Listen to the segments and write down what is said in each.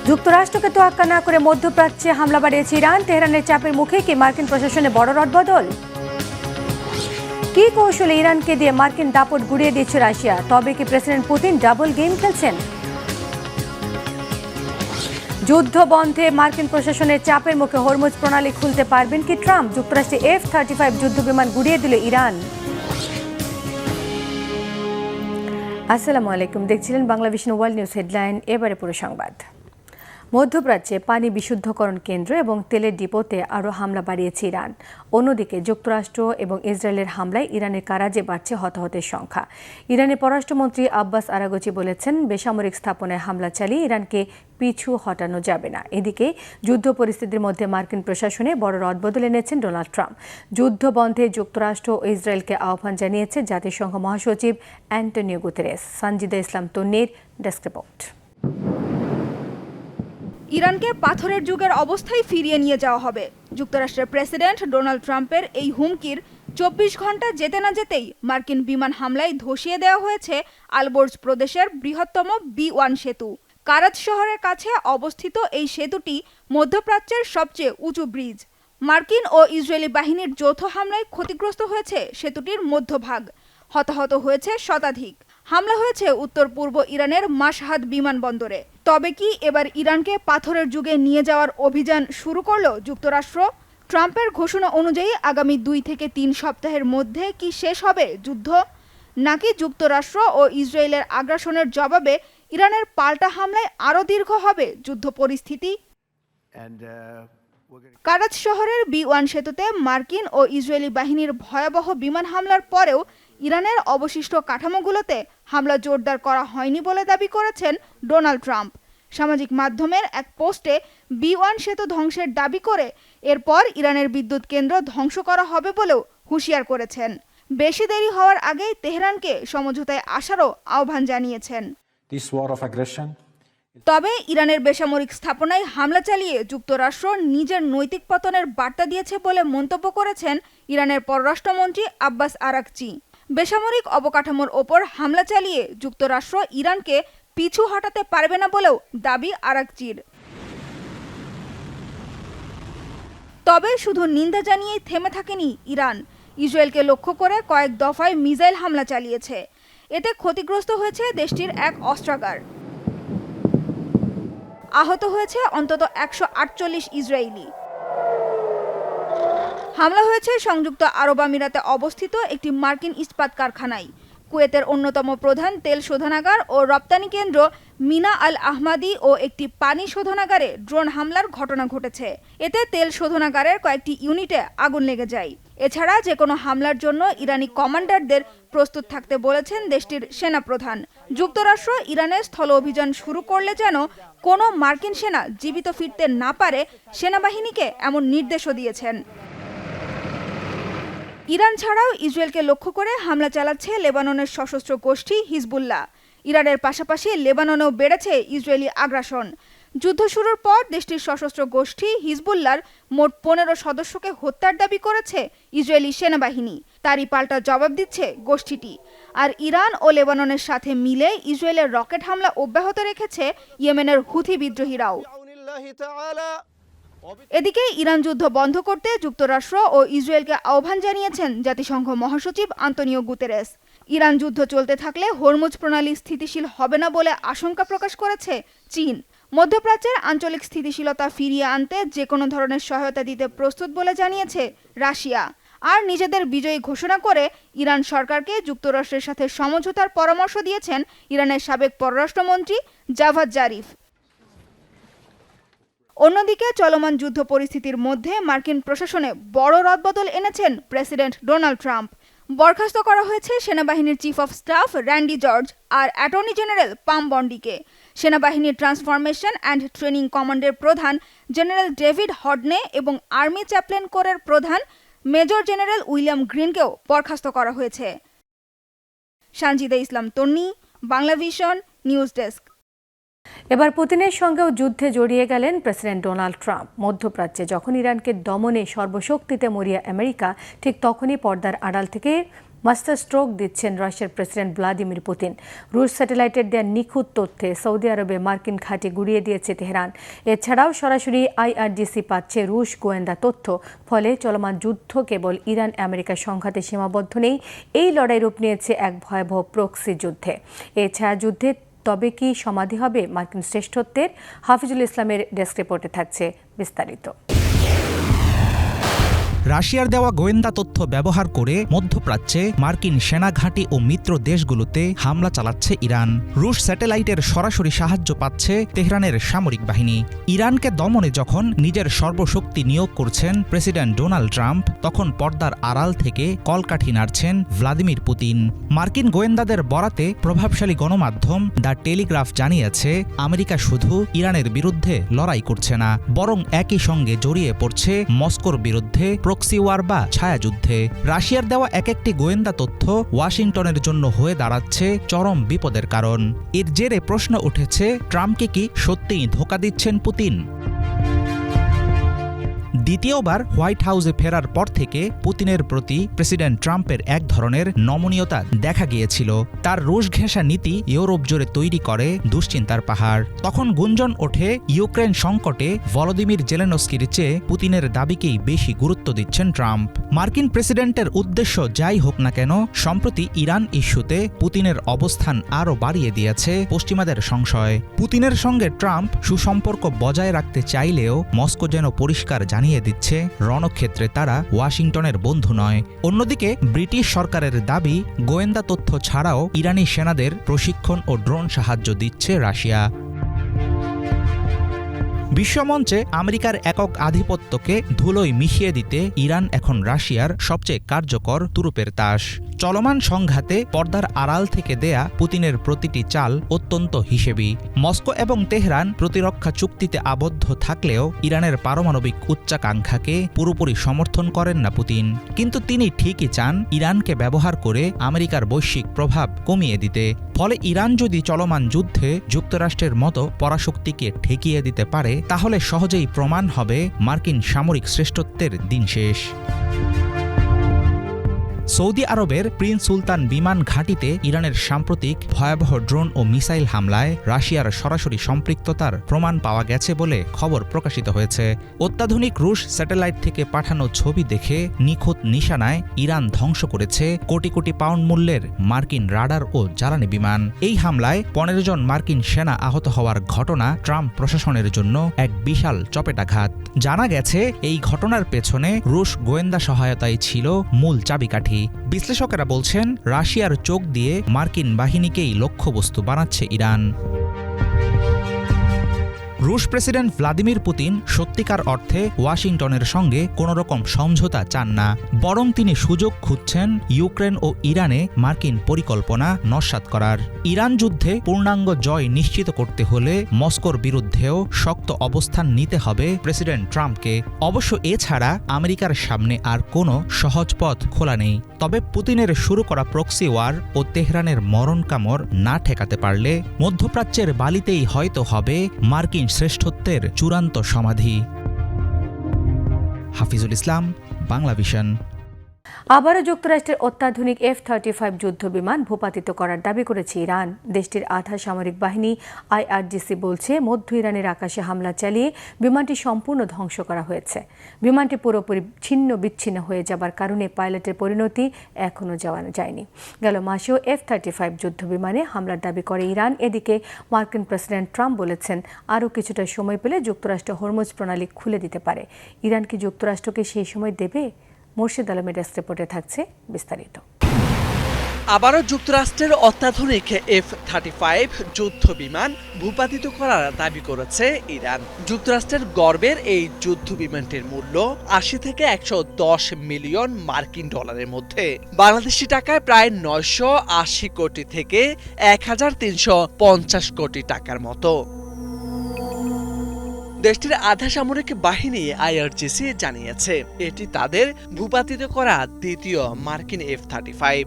যুক্তরাষ্ট্রকে তোয়াক্কা না করে মধ্যপ্রাচ্যে হামলা বাড়িয়েছে ইরান। তেহরানের চাপের মুখে কি মার্কিন প্রশাসনে বড় রদবদল? কি কৌশলে ইরানকে দিয়ে মার্কিন দাপট গুড়িয়ে দিচ্ছে রাশিয়া? তবে কি প্রেসিডেন্ট পুতিন ডাবল গেম খেলছেন? যুদ্ধ বন্ধে মার্কিন প্রশাসনের চাপের মুখে হরমুজ প্রণালী খুলতে পারবেন কি ট্রাম্প? যুক্তরাষ্ট্রে F-35 যুদ্ধবিমান গুড়িয়ে দিল ইরান। আসসালামু আলাইকুম, দেখছিলেন বাংলাভিশন ওয়ার্ল্ড নিউজ হেডলাইন। এবারে পুরো সংবাদ। মধ্যপ্রাচ্যে পানি বিশুদ্ধকরণ কেন্দ্র এবং তেলের ডিপোতে আরও হামলা বাড়িয়েছে ইরান। অন্যদিকে যুক্তরাষ্ট্র এবং ইসরায়েলের হামলায় ইরানের কারাজে বাড়ছে হতাহতের সংখ্যা। ইরানের পররাষ্ট্রমন্ত্রী আব্বাস আরাগচি বলেছেন, বেসামরিক স্থাপনায় হামলা চালিয়ে ইরানকে পিছু হটানো যাবে না। এদিকে যুদ্ধ পরিস্থিতির মধ্যে মার্কিন প্রশাসনে বড় রদবদল এনেছেন ডোনাল্ড ট্রাম্প। যুদ্ধ বন্ধে যুক্তরাষ্ট্র ও ইসরায়েলকে আহ্বান জানিয়েছে জাতিসংঘ মহাসচিব অ্যান্টনিও গুতেরেস। সানজিদা ইসলাম তন্নির ডেস্ক রিপোর্ট। ইরানকে পাথরের যুগের অবস্থায় ফিরিয়ে নিয়ে যাওয়া হবে। যুক্তরাষ্ট্রের প্রেসিডেন্ট ডোনাল্ড ট্রাম্পের এই হুমকির 24 ঘন্টা যেতে না যেতেই মার্কিন বিমান হামলায় ধসিয়ে দেওয়া হয়েছে আলবোর্জ প্রদেশের বৃহত্তম B1 সেতু। কারাচ শহরের কাছে অবস্থিত এই সেতুটি মধ্যপ্রাচ্যের সবচেয়ে উঁচু ব্রিজ। মার্কিন ও ইসরায়েলি বাহিনীর যৌথ হামলায় ক্ষতিগ্রস্ত হয়েছে সেতুটির মধ্যভাগ। হতাহত হয়েছে শতাধিক। হামলা হয়েছে উত্তর পূর্ব ইরানের মাশহাদ বিমানবন্দরে। তবে কি এবার ইরানকে পাথরের যুগে নিয়ে যাওয়ার অভিযান শুরু করলো যুক্তরাষ্ট্র? ট্রাম্পের ঘোষণা অনুযায়ী আগামী 2 থেকে 3 সপ্তাহের মধ্যে কি শেষ হবে যুদ্ধ? নাকি যুক্তরাষ্ট্র ও ইসরায়েলের আগ্রাসনের জবাবে ইরানের পাল্টা হামলায় আরও দীর্ঘ হবে যুদ্ধ পরিস্থিতি? কারাচ শহরের B1 সেতুতে মার্কিন ও ইসরায়েলি বাহিনীর ভয়াবহ বিমান হামলার পরেও ইরানের অবশিষ্ট কাঠামোগুলোতে হামলা জোরদার করা হয়নি বলে দাবি করেছেন ডোনাল্ড ট্রাম্প। সামাজিক মাধ্যমের এক পোস্টে B1 সেতু ধ্বংসের দাবি করে এরপর ইরানের বিদ্যুৎ কেন্দ্র ধ্বংস করা হবে বলেও হুঁশিয়ার করেছেন। বেশি দেরি হওয়ার আগেই তেহরানকে সমঝোতায় আসারও আহ্বান জানিয়েছেন। তবে ইরানের বেসামরিক স্থাপনায় হামলা চালিয়ে যুক্তরাষ্ট্র নিজের নৈতিক পতনের বার্তা দিয়েছে বলে মন্তব্য করেছেন ইরানের পররাষ্ট্রমন্ত্রী আব্বাস আরাগচি। বেসামরিক অবকাঠামোর ওপর হামলা চালিয়ে যুক্তরাষ্ট্র ইরানকে পিছু হটাতে পারবে না বলেও দাবি আরাগচির। তবে শুধু নিন্দা জানিয়েই থেমে থাকেনি ইরান। ইসরায়েলকে লক্ষ্য করে কয়েক দফায় মিসাইল হামলা চালিয়েছে। এতে ক্ষতিগ্রস্ত হয়েছে দেশটির এক অস্ত্রাগার। আহত হয়েছে অন্তত 148 ইসরায়েলি। হামলা হয়েছে সংযুক্ত আরব আমিরাতে অবস্থিত একটি মার্কিন ইস্পাত কারখানায়। কুয়েতের অন্যতম প্রধান তেল শোধনাগার ও রপ্তানি কেন্দ্র মিনা আল আহমাদি ও একটি পানি শোধনাগারে ড্রোন হামলার ঘটনা ঘটেছে। এতে তেল শোধনাগারের কয়েকটি ইউনিটে আগুন লেগে যায়। এছাড়া যে কোনো হামলার জন্য ইরানি কমান্ডারদের প্রস্তুত থাকতে বলেছেন দেশটির সেনাপ্রধান। যুক্তরাষ্ট্র ইরানের স্থল অভিযান শুরু করলে যেন কোনো মার্কিন সেনা জীবিত ফিরতে না পারে সেনাবাহিনীকে এমন নির্দেশও দিয়েছেন। ইরান ছাড়াও ইসরায়েলকে লক্ষ্য করে হামলা চালাচ্ছে লেবাননের সশস্ত্র গোষ্ঠী হিজবুল্লাহ। ইরানের পাশাপাশি লেবাননেও বেড়েছে ইসরায়েলি আগ্রাসন। যুদ্ধ শুরুর পর দেশটির সশস্ত্র গোষ্ঠী হিজবুল্লাহর মোট 15 সদস্যকে হত্যার দাবি করেছে ইসরায়েলি সেনাবাহিনী। তারই পাল্টা জবাব দিচ্ছে গোষ্ঠীটি। আর ইরান ও লেবাননের সাথে মিলে ইসরায়েলের রকেট হামলা অব্যাহত রেখেছে ইয়েমেনের হুথি বিদ্রোহীরাও। এদিকে ইরান যুদ্ধ বন্ধ করতে যুক্তরাষ্ট্র ও ইসরায়েলকে আহ্বান জানিয়েছেন জাতিসংঘ মহাসচিব অ্যান্টনিও গুতেরেস। ইরান যুদ্ধ চলতে থাকলে হরমুজ প্রণালী স্থিতিশীল হবে না বলে আশঙ্কা প্রকাশ করেছে চীন। মধ্যপ্রাচ্যের আঞ্চলিক স্থিতিশীলতা ফিরিয়ে আনতে যে কোনো ধরনের সহায়তা দিতে প্রস্তুত বলে জানিয়েছে রাশিয়া। আর নিজেদের বিজয়ী ঘোষণা করে ইরান সরকারকে যুক্তরাষ্ট্রের সাথে সমঝোতার পরামর্শ দিয়েছেন ইরানের সাবেক পররাষ্ট্রমন্ত্রী জাভাদ জারিফ। অন্যদিকে চলমান যুদ্ধ পরিস্থিতির মধ্যে মার্কিন প্রশাসনে বড় রদবদল এনেছেন প্রেসিডেন্ট ডোনাল্ড ট্রাম্প। বরখাস্ত করা হয়েছে সেনাবাহিনীর chief of staff Randy George আর অ্যাটর্নি জেনারেল পাম বন্ডিকে। সেনাবাহিনীর ট্রান্সফরমেশন অ্যান্ড ট্রেনিং কমান্ডের প্রধান জেনারেল ডেভিড হডনে এবং আর্মি চ্যাপ্লেন কোরের প্রধান মেজর জেনারেল উইলিয়াম গ্রিনকেও বরখাস্ত করা হয়েছে। সানজিদা ইসলাম তন্নি, বাংলাভিশন নিউজ ডেস্ক। এবার পুতিনের সঙ্গেও যুদ্ধে জড়িয়ে গেলেন প্রেসিডেন্ট ডোনাল্ড ট্রাম্প। মধ্যপ্রাচ্যে যখন ইরানকে দমনে সর্বশক্তিতে মরিয়া আমেরিকা, ঠিক তখনই পর্দার আড়াল থেকে মাস্টার স্ট্রোক দিচ্ছেন রাশিয়ার প্রেসিডেন্ট ভ্লাদিমির পুতিন। রুশ স্যাটেলাইটের দেওয়া নিখুঁত তথ্যে সৌদি আরবে মার্কিন ঘাঁটি গুড়িয়ে দিয়েছে তেহরান। এছাড়াও সরাসরি IRGC পাচ্ছে রুশ গোয়েন্দা তথ্য। ফলে চলমান যুদ্ধ কেবল ইরান আমেরিকার সংঘাতে সীমাবদ্ধ নেই, এই লড়াই রূপ নিয়েছে এক ভয়াবহ প্রক্সি যুদ্ধে। এ ছায়াযুদ্ধে তবে কি সমাধি হবে মার্কিন শ্রেষ্ঠত্বের? হাফিজুল ইসলামের ডেস্ক রিপোর্টে থাকছে বিস্তারিত। রাশিয়ার দেওয়া গোয়েন্দা তথ্য ব্যবহার করে মধ্যপ্রাচ্যে মার্কিন সেনা ঘাঁটি ও মিত্র দেশগুলোতে হামলা চালাচ্ছে ইরান। রুশ স্যাটেলাইটের সরাসরি সাহায্য পাচ্ছে তেহরানের সামরিক বাহিনী। ইরানকে দমনে যখন নিজের সর্বশক্তি নিয়োগ করছেন প্রেসিডেন্ট ডোনাল্ড ট্রাম্প, তখন পর্দার আড়াল থেকে কলকাঠি নাড়ছেন ভ্লাদিমির পুতিন। মার্কিন গোয়েন্দাদের বরাতে প্রভাবশালী গণমাধ্যম দ্য টেলিগ্রাফ জানিয়েছে, আমেরিকা শুধু ইরানের বিরুদ্ধে লড়াই করছে না, বরং একই সঙ্গে জড়িয়ে পড়ছে মস্কোর বিরুদ্ধে প্রক্সি ওয়ার বা ছায়াযুদ্ধে। রাশিয়ার দেওয়া এক একটি গোয়েন্দা তথ্য ওয়াশিংটনের জন্য হয়ে দাঁড়াচ্ছে চরম বিপদের কারণ। এর জেরে প্রশ্ন উঠেছে, ট্রাম্পকে কি সত্যিই ধোঁকা দিচ্ছেন পুতিন? দ্বিতীয়বার হোয়াইট হাউসে ফেরার পর থেকে পুতিনের প্রতি প্রেসিডেন্ট ট্রাম্পের এক ধরনের নমনীয়তা দেখা গিয়েছিল। তার রুশ ঘেঁষা নীতি ইউরোপ জুড়ে তৈরি করে দুশ্চিন্তার পাহাড়। তখন গুঞ্জন ওঠে, ইউক্রেন সংকটে ভলোদিমির জেলেনস্কির চেয়ে পুতিনের দাবিকেই বেশি গুরুত্ব দিচ্ছেন ট্রাম্প। মার্কিন প্রেসিডেন্টের উদ্দেশ্য যাই হোক না কেন, সম্প্রতি ইরান ইস্যুতে পুতিনের অবস্থান আরও বাড়িয়ে দিয়েছে পশ্চিমাদের সংশয়। পুতিনের সঙ্গে ট্রাম্প সুসম্পর্ক বজায় রাখতে চাইলেও মস্কো যেন পরিষ্কার জানিয়ে দিচ্ছে, রণক্ষেত্রে তারা ওয়াশিংটনের বন্ধু নয়। অন্যদিকে ব্রিটিশ সরকারের দাবি, গোয়েন্দা তথ্য ছাড়াও ইরানি সেনাদের প্রশিক্ষণ ও ড্রোন সাহায্য দিচ্ছে রাশিয়া। বিশ্বমঞ্চে আমেরিকার একক আধিপত্যকে ধুলোয় মিশিয়ে দিতে ইরান এখন রাশিয়ার সবচেয়ে কার্যকর তুরুপের তাস। চলমান সংঘাতে পর্দার আড়াল থেকে দেয়া পুতিনের প্রতিটি চাল অত্যন্ত হিসেবি। মস্কো এবং তেহরান প্রতিরক্ষা চুক্তিতে আবদ্ধ থাকলেও ইরানের পারমাণবিক উচ্চাকাঙ্ক্ষাকে পুরোপুরি সমর্থন করেন না পুতিন। কিন্তু তিনি ঠিকই চান ইরানকে ব্যবহার করে আমেরিকার বৈশ্বিক প্রভাব কমিয়ে দিতে। ফলে ইরান যদি চলমান যুদ্ধে যুক্তরাষ্ট্রের মতো পরাশক্তিকে ঠেকিয়ে দিতে পারে, তাহলে সহজেই প্রমাণ হবে মার্কিন সামরিক শ্রেষ্ঠত্বের দিন শেষ। সৌদি আরবের প্রিন্স সুলতান বিমান ঘাঁটিতে ইরানের সাম্প্রতিক ভয়াবহ ড্রোন ও মিসাইল হামলায় রাশিয়ার সরাসরি সম্পৃক্ততার প্রমাণ পাওয়া গেছে বলে খবর প্রকাশিত হয়েছে। অত্যাধুনিক রুশ স্যাটেলাইট থেকে পাঠানো ছবি দেখে নিখুঁত নিশানায় ইরান ধ্বংস করেছে কোটি কোটি পাউন্ড মূল্যের মার্কিন রাডার ও জ্বালানি বিমান। এই হামলায় 15 জন মার্কিন সেনা আহত হওয়ার ঘটনা ট্রাম্প প্রশাসনের জন্য এক বিশাল চপেটাঘাত। জানা গেছে, এই ঘটনার পেছনে রুশ গোয়েন্দা সহায়তাই ছিল মূল চাবিকাঠি। বিশ্লেষকেরা বলছেন, রাশিয়ার চোখ দিয়ে মার্কিন বাহিনীকেই লক্ষ্যবস্তু বানাচ্ছে ইরান। রুশ প্রেসিডেন্ট ভ্লাদিমির পুতিন সত্যিকার অর্থে ওয়াশিংটনের সঙ্গে কোনোরকম সমঝোতা চান না, বরং তিনি সুযোগ খুঁজছেন ইউক্রেন ও ইরানে মার্কিন পরিকল্পনা নস্যাৎ করার। ইরান যুদ্ধে পূর্ণাঙ্গ জয় নিশ্চিত করতে হলে মস্কোর বিরুদ্ধেও শক্ত অবস্থান নিতে হবে প্রেসিডেন্ট ট্রাম্পকে। অবশ্য এছাড়া আমেরিকার সামনে আর কোনো সহজ পথ খোলা নেই। তবে পুতিনের শুরু করা প্রক্সি ওয়ার ও তেহরানের মরণ কামড় না ঠেকাতে পারলে মধ্যপ্রাচ্যের বালিতেই হয়তো হবে মার্কিন শ্রেষ্ঠত্বের চূড়ান্ত সমাধি। হাফিজুল ইসলাম, বাংলাভিশন। আবারও যুক্তরাষ্ট্রের অত্যাধুনিক F-35 যুদ্ধ বিমান ভূপাতিত করার দাবি করেছে ইরান। দেশটির আধা সামরিক বাহিনী IRGC বলছে, মধ্য ইরানের আকাশে হামলা চালিয়ে বিমানটি সম্পূর্ণ ধ্বংস করা হয়েছে। বিমানটি পুরোপুরি ছিন্ন বিচ্ছিন্ন হয়ে যাবার কারণে পাইলটের পরিণতি এখনও যায়নি। গেল মাসেও F-35 যুদ্ধ বিমানে হামলার দাবি করে ইরান। এদিকে মার্কিন প্রেসিডেন্ট ট্রাম্প বলেছেন, আরও কিছুটা সময় পেলে যুক্তরাষ্ট্র হরমুজ প্রণালী খুলে দিতে পারে। ইরান কি যুক্তরাষ্ট্রকে সেই সময় দেবে? মুর্শিদ আলমের ডেস্ক রিপোর্টে থাকছে বিস্তারিত। আবারও যুক্তরাষ্ট্রের অত্যাধুনিক F-35 যুদ্ধ বিমান ভূপাতিত করার দাবি করেছে ইরান। যুক্তরাষ্ট্রের গর্বের এই যুদ্ধ বিমানটির মূল্য 80 থেকে 110 মিলিয়ন মার্কিন ডলারের মধ্যে, বাংলাদেশি টাকায় প্রায় 980 কোটি থেকে 1350 কোটি টাকার মতো। দেশটির আধা সামরিক বাহিনী IRGC জানিয়েছে, এটি তাদের ভূপাতিত করা দ্বিতীয় মার্কিন F-35।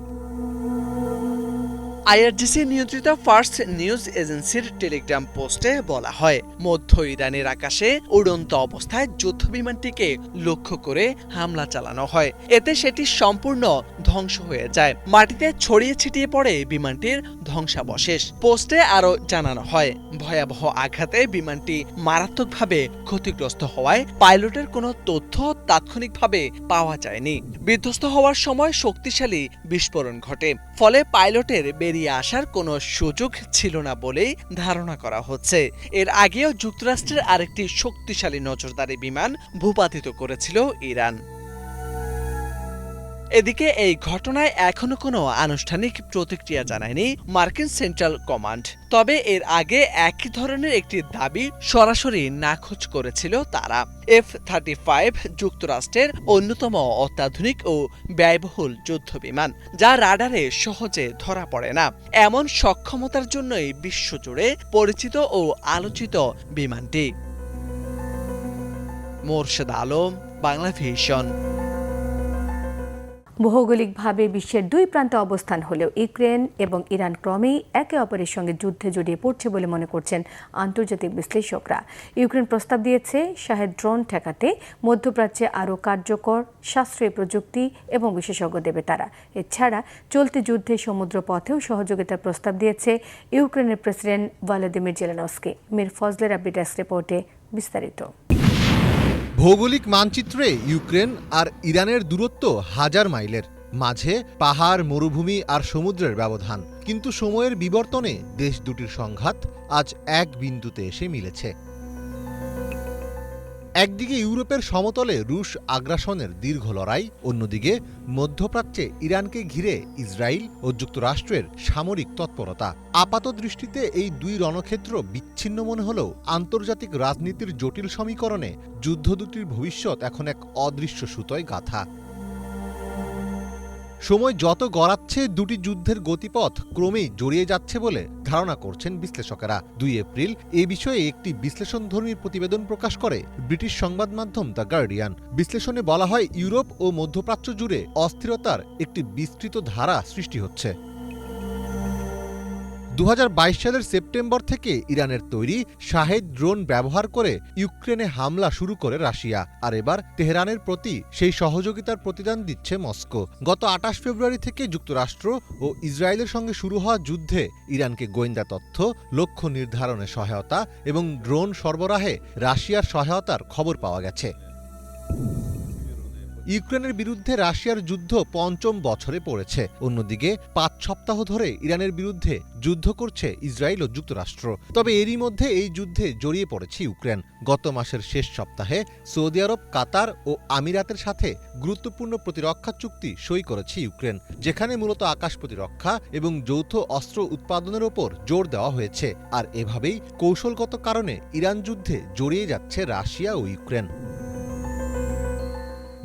আইআরজিসি নিয়ন্ত্রিত ফার্স্ট নিউজ এজেন্সির টেলিগ্রাম পোস্টে বলা হয়, মধ্য ইরানের আকাশে উড়ন্ত অবস্থায় যুদ্ধবিমানটিকে লক্ষ্য করে হামলা চালানো হয়। এতে সেটি সম্পূর্ণ ধ্বংস হয়ে যায়। মাটিতে ছড়িয়ে ছিটিয়ে পড়ে বিমানটির ধ্বংসাবশেষ। পোস্টে আরও জানানো হয়, ভয়াবহ আঘাতে বিমানটি মারাত্মকভাবে ক্ষতিগ্রস্ত হওয়ায় পাইলটের কোনো তথ্য তাৎক্ষণিকভাবে পাওয়া যায়নি। বিধ্বস্ত হওয়ার সময় শক্তিশালী বিস্ফোরণ ঘটে, ফলে পাইলটের বেরিয়ে আসার কোনো সুযোগ ছিল না বলেই ধারণা করা হচ্ছে। এর আগেও যুক্তরাষ্ট্রের আরেকটি শক্তিশালী নজরদারি বিমান ভূপাতিত করেছিল ইরান। এদিকে এই ঘটনায় এখনো কোনো আনুষ্ঠানিক প্রতিক্রিয়া জানায়নি মার্কিন সেন্ট্রাল কমান্ড। তবে এর আগে একই ধরনের একটি দাবি সরাসরি নাকচ করেছিল তারা। F-35 যুক্তরাষ্ট্রের অন্যতম অত্যাধুনিক ও ব্যয়বহুল যুদ্ধবিমান, যা রাডারে সহজে ধরা পড়ে না। এমন সক্ষমতার জন্যই বিশ্বজুড়ে পরিচিত ও আলোচিত বিমানটি। মোরশেদ আলম, বাংলা ভিশন। ভৌগোলিকভাবে বিশ্বের দুই প্রান্তে অবস্থান হলেও ইউক্রেন এবং ইরান ক্রমেই একে অপরের সঙ্গে যুদ্ধে জড়িয়ে পড়ছে বলে মনে করছেন আন্তর্জাতিক বিশ্লেষকরা। ইউক্রেন প্রস্তাব দিয়েছে শাহেদ ড্রোন ঠেকাতে মধ্যপ্রাচ্যে আরও কার্যকর সাশ্রয়ী প্রযুক্তি এবং বিশেষজ্ঞ দেবে তারা। এছাড়া চলতি যুদ্ধে সমুদ্রপথেও সহযোগিতার প্রস্তাব দিয়েছে ইউক্রেনের প্রেসিডেন্ট ভলোদিমির জেলেনস্কি। মীর ফজলের আব্দি ডেস্ক রিপোর্টে বিস্তারিত। ভৌগোলিক মানচিত্রে ইউক্রেন আর ইরানের দূরত্ব হাজার মাইলের, মাঝে পাহাড়, মরুভূমি আর সমুদ্রের ব্যবধান। কিন্তু সময়ের বিবর্তনে দেশ দুটির সংঘাত আজ এক বিন্দুতে এসে মিলেছে। একদিকে ইউরোপের সমতলে রুশ আগ্রাসনের দীর্ঘ লড়াই, অন্যদিকে মধ্যপ্রাচ্যে ইরানকে ঘিরে ইসরায়েল ও যুক্তরাষ্ট্রের সামরিক তৎপরতা। আপাতদৃষ্টিতে এই দুই রণক্ষেত্র বিচ্ছিন্ন মনে হলেও আন্তর্জাতিক রাজনীতির জটিল সমীকরণে যুদ্ধ দুটির ভবিষ্যৎ এখন এক অদৃশ্য সুতোয় গাঁথা। সময় যত গড়াচ্ছে দুটি যুদ্ধের গতিপথ ক্রমেই জড়িয়ে যাচ্ছে বলে ধারণা করছেন বিশ্লেষকেরা। 2 এপ্রিল এ বিষয়ে একটি বিশ্লেষণধর্মী প্রতিবেদন প্রকাশ করে ব্রিটিশ সংবাদ মাধ্যম দ্য গার্ডিয়ান। বিশ্লেষণে বলা হয়, ইউরোপ ও মধ্যপ্রাচ্য জুড়ে অস্থিরতার একটি বিস্তৃত ধারা সৃষ্টি হচ্ছে। 2022 সালের সেপ্টেম্বর থেকে ইরানের তৈরি শাহেদ ড্রোন ব্যবহার করে ইউক্রেনে হামলা শুরু করে রাশিয়া, আর এবার তেহরানের প্রতি সেই সহযোগিতার প্রতিদান দিচ্ছে মস্কো। গত 28 ফেব্রুয়ারি থেকে যুক্তরাষ্ট্র ও ইসরায়েলের সঙ্গে শুরু হওয়া যুদ্ধে ইরানকে গোয়েন্দা তথ্য, লক্ষ্য নির্ধারণে সহায়তা এবং ড্রোন সরবরাহে রাশিয়ার সহায়তার খবর পাওয়া গেছে। ইউক্রেনের বিরুদ্ধে রাশিয়ার যুদ্ধ 5ম বছরে পড়েছে। অন্যদিকে 5 সপ্তাহ ধরে ইরানের বিরুদ্ধে যুদ্ধ করছে ইসরায়েল ও যুক্তরাষ্ট্র। তবে এরই মধ্যে এই যুদ্ধে জড়িয়ে পড়েছে ইউক্রেন। গত মাসের শেষ সপ্তাহে সৌদি আরব, কাতার ও আমিরাতের সাথে গুরুত্বপূর্ণ প্রতিরক্ষা চুক্তি সই করেছে ইউক্রেন, যেখানে মূলত আকাশ প্রতিরক্ষা এবং যৌথ অস্ত্র উৎপাদনের ওপর জোর দেওয়া হয়েছে। আর এভাবেই কৌশলগত কারণে ইরান যুদ্ধে জড়িয়ে যাচ্ছে রাশিয়া ও ইউক্রেন।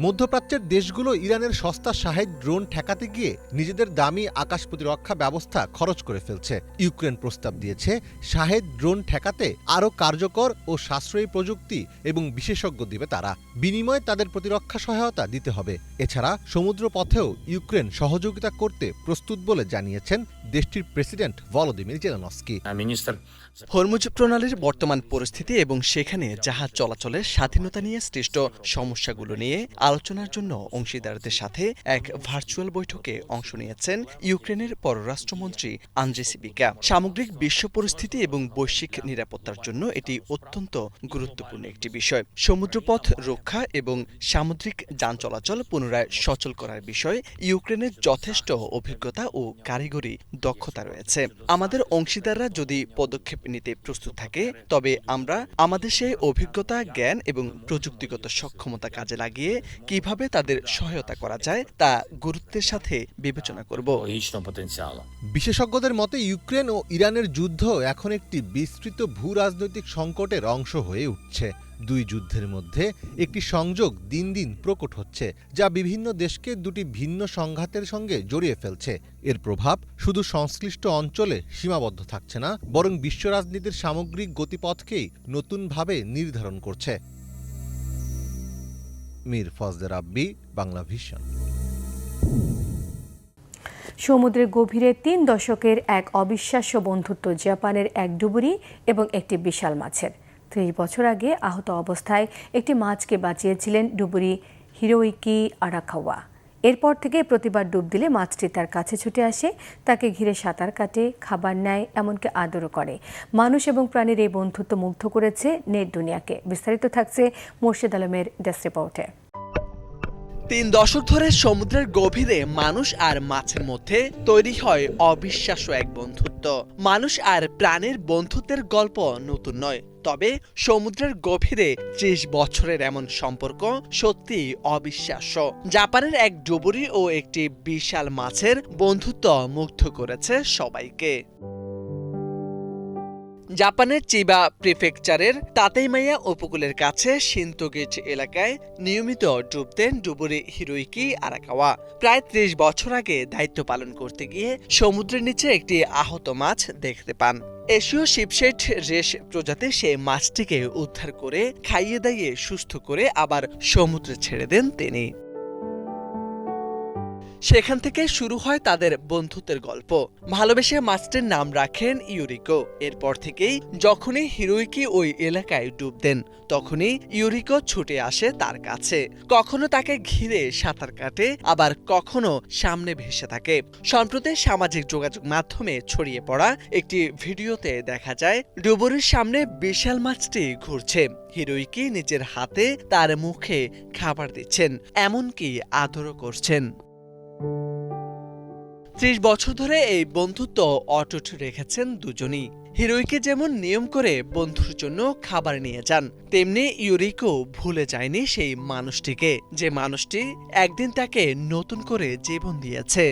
মধ্যপ্রাচ্যের দেশগুলো ইরানের সস্তা শাহেদ ড্রোন ঠেকাতে গিয়ে নিজেদের দামি আকাশ প্রতিরক্ষা ব্যবস্থা খরচ করে ফেলছে। ইউক্রেন প্রস্তাব দিয়েছে শাহেদ ড্রোন ঠেকাতে আরও কার্যকর ও সাশ্রয়ী প্রযুক্তি এবং বিশেষজ্ঞ দিবে তারা। বিনিময়ে তাদের প্রতিরক্ষা সহায়তা দিতে হবে। এছাড়া সমুদ্র পথেও ইউক্রেন সহযোগিতা করতে প্রস্তুত বলে জানিয়েছেন দেশটির প্রেসিডেন্ট ভলোদিমির জেলেনস্কি। হরমুজ প্রণালীর বর্তমান পরিস্থিতি এবং সেখানে জাহাজ চলাচলের স্বাধীনতা নিয়ে সৃষ্ট সমস্যাগুলো নিয়ে আলোচনার জন্য অংশীদারদের সাথে এক ভার্চুয়াল বৈঠকে অংশ নিয়েছেন ইউক্রেনের পররাষ্ট্রমন্ত্রী আন্দ্রি সিবিকা। সামগ্রিক বিশ্ব পরিস্থিতি এবং বৈশ্বিক নিরাপত্তার জন্য এটি অত্যন্ত গুরুত্বপূর্ণ একটি বিষয়। সমুদ্রপথ রক্ষা এবং সামুদ্রিক যান চলাচল পুনরায় সচল করার বিষয়ে ইউক্রেনের যথেষ্ট অভিজ্ঞতা ও কারিগরি দক্ষতা রয়েছে। আমাদের অংশীদাররা যদি পদক্ষেপ নিতে প্রস্তুত থাকে, তবে আমরা আমাদের সেই অভিজ্ঞতা, জ্ঞান এবং প্রযুক্তিগত সক্ষমতা কাজে লাগিয়ে কিভাবে তাদের সহায়তা করা যায় তা গুরুত্বের সাথে বিবেচনা করব। বিশেষজ্ঞদের মতে ইউক্রেন ও ইরানের যুদ্ধ এখন একটি বিস্তৃত ভূ রাজনৈতিক সংকটের অংশ হয়ে উঠছে। দুই যুদ্ধের মধ্যে একটি সংযোগ দিন দিন প্রকট হচ্ছে, যা বিভিন্ন দেশকে দুটি ভিন্ন সংঘাতের সঙ্গে জড়িয়ে ফেলছে। এর প্রভাব শুধু সংশ্লিষ্ট অঞ্চলে সীমাবদ্ধ থাকছে না, বরং বিশ্ব রাজনীতির সামগ্রিক গতিপথকেই নতুনভাবে নির্ধারণ করছে। মীর ফজলে রাব্বি, বাংলা ভিশন। সমুদ্রের গভীরে ৩ দশকের এক অবিশ্বাস্য বন্ধুত্ব জাপানের এক ডুবুরি এবং একটি বিশাল মাছের। ৩০ বছর আগে আহত অবস্থায় একটি মাছকে বাঁচিয়েছিলেন ডুবুরি হিরোইকি আরাকাওয়া। এরপর থেকে প্রতিবার ডুব দিলে মাছটি তার কাছে ছুটে আসে, তাকে ঘিরে সাঁতার কাটে, খাবার নেয়, এমনকি আদরও করে। মানুষ এবং প্রাণীর এই বন্ধুত্ব মুগ্ধ করেছে নেট দুনিয়াকে। বিস্তারিত থাকছে মোর্শেদ আলমের ডেস্ক রিপোর্টে। ৩ দশক ধরে সমুদ্রের গভীরে মানুষ আর মাছের মধ্যে তৈরি হয় অবিশ্বাস্য এক বন্ধুত্ব। মানুষ আর প্রাণীর বন্ধুত্বের গল্প নতুন নয়, তবে সমুদ্রের গভীরে ৩০ বছরের এমন সম্পর্ক সত্যি অবিশ্বাস্য। জাপানের এক ডুবুরি ও একটি বিশাল মাছের বন্ধুত্ব মুগ্ধ করেছে সবাইকে। জাপানের চিবা প্রিফেকচারের তাতেইমাইয়া উপকূলের কাছে শিন্তোগিচ এলাকায় নিয়মিত ডুব দেন ডুবুরি হিরোইকি আরাকাওয়া। প্রায় ৩০ বছর আগে দায়িত্ব পালন করতে গিয়ে সমুদ্রের নিচে একটি আহত মাছ দেখতে পান। এশীয় শিপশেট রেশ প্রজাতির সে মাছটিকে উদ্ধার করে খাইয়ে দাইয়ে সুস্থ করে আবার সমুদ্রে ছেড়ে দেন তিনি। সেখান থেকে শুরু হয় তাদের বন্ধুত্বের গল্প। ভালোবেসে মাছটির নাম রাখেন ইউরিকো। এরপর থেকেই যখনই হিরোইকি ওই এলাকায় ডুব দেন, তখনই ইউরিকো ছুটে আসে তার কাছে। কখনো তাকে ঘিরে সাঁতার কাটে, আবার কখনো সামনে ভেসে থাকে। সম্প্রতি সামাজিক যোগাযোগ মাধ্যমে ছড়িয়ে পড়া একটি ভিডিওতে দেখা যায় ডুবুরির সামনে বিশাল মাছটি ঘুরছে। হিরোইকি নিজের হাতে তার মুখে খাবার দিচ্ছেন, এমনকি আদরও করছেন। ৩০ বছর ধরে এই বন্ধুত্ব অটুট রেখেছেন দুজনই। হিরোইকি যেমন নিয়ম করে বন্ধুর জন্য খাবার নিয়ে যান, তেমনি ইউরিকো ভুলে যায়নি সেই মানুষটিকে, যে মানুষটি একদিন তাকে নতুন করে জীবন দিয়েছে।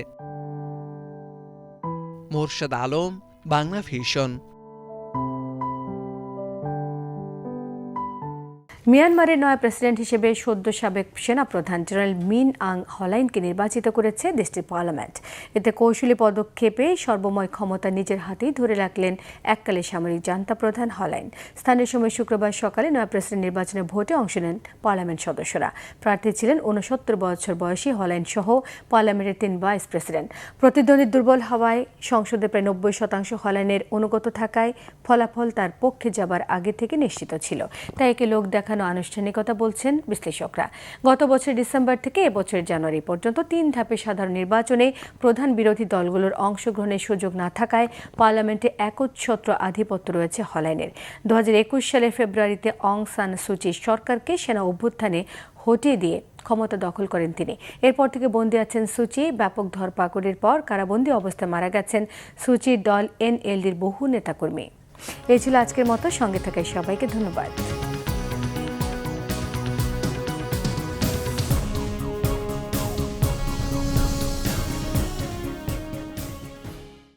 মোর্শেদ আলম, বাংলা ভিশন। মিয়ানমারের নয়া প্রেসিডেন্ট হিসেবে সদ্য সাবেক সেনাপ্রধান জেনারেল মিন আং হলাইনকে নির্বাচিত করেছে দেশটির পার্লামেন্ট। এতে কৌশলী পদক্ষেপে সর্বময় ক্ষমতা নিজের হাতেই ধরে রাখলেন এককালে সামরিক জান্তা প্রধান হলাইন। স্থানীয় সময় শুক্রবার সকালে নয়া প্রেসিডেন্ট নির্বাচনের ভোটে অংশ নেন পার্লামেন্ট সদস্যরা। প্রার্থী ছিলেন ৬৯ বছর বয়সী হলাইন সহ পার্লামেন্টের ৩ ভাইস প্রেসিডেন্ট। প্রতিদ্বন্দ্বী দুর্বল হওয়ায় সংসদে প্রায় ৯০% হলাইনের অনুগত থাকায় ফলাফল তার পক্ষে যাবার আগে থেকে নিশ্চিত ছিল। তাই একে লোক দেখানো আনুষ্ঠানিকতা বলছেন বিশ্লেষকরা। গত বছর ডিসেম্বর থেকে এবছর জানুয়ারি পর্যন্ত ৩ ধাপে সাধারণ নির্বাচনে প্রধান বিরোধী দলগুলোর অংশগ্রহণের সুযোগ না থাকায় পার্লামেন্টে একচ্ছত্র আধিপত্য রয়েছে হলাইনের। ২০২১ সালের ফেব্রুয়ারিতে অং সান সুচির সরকারকে সেনা অভ্যুত্থানে হটিয়ে দিয়ে ক্ষমতা দখল করেন তিনি। এরপর থেকে বন্দী আছেন সুচি। ব্যাপক ধরপাকড়ের পর কারাবন্দী অবস্থায় মারা গেছেন সুচির দল এনএলডির বহু নেতাকর্মী। এই ছিল আজকের মতো। সঙ্গে থাকায় সবাইকে ধন্যবাদ।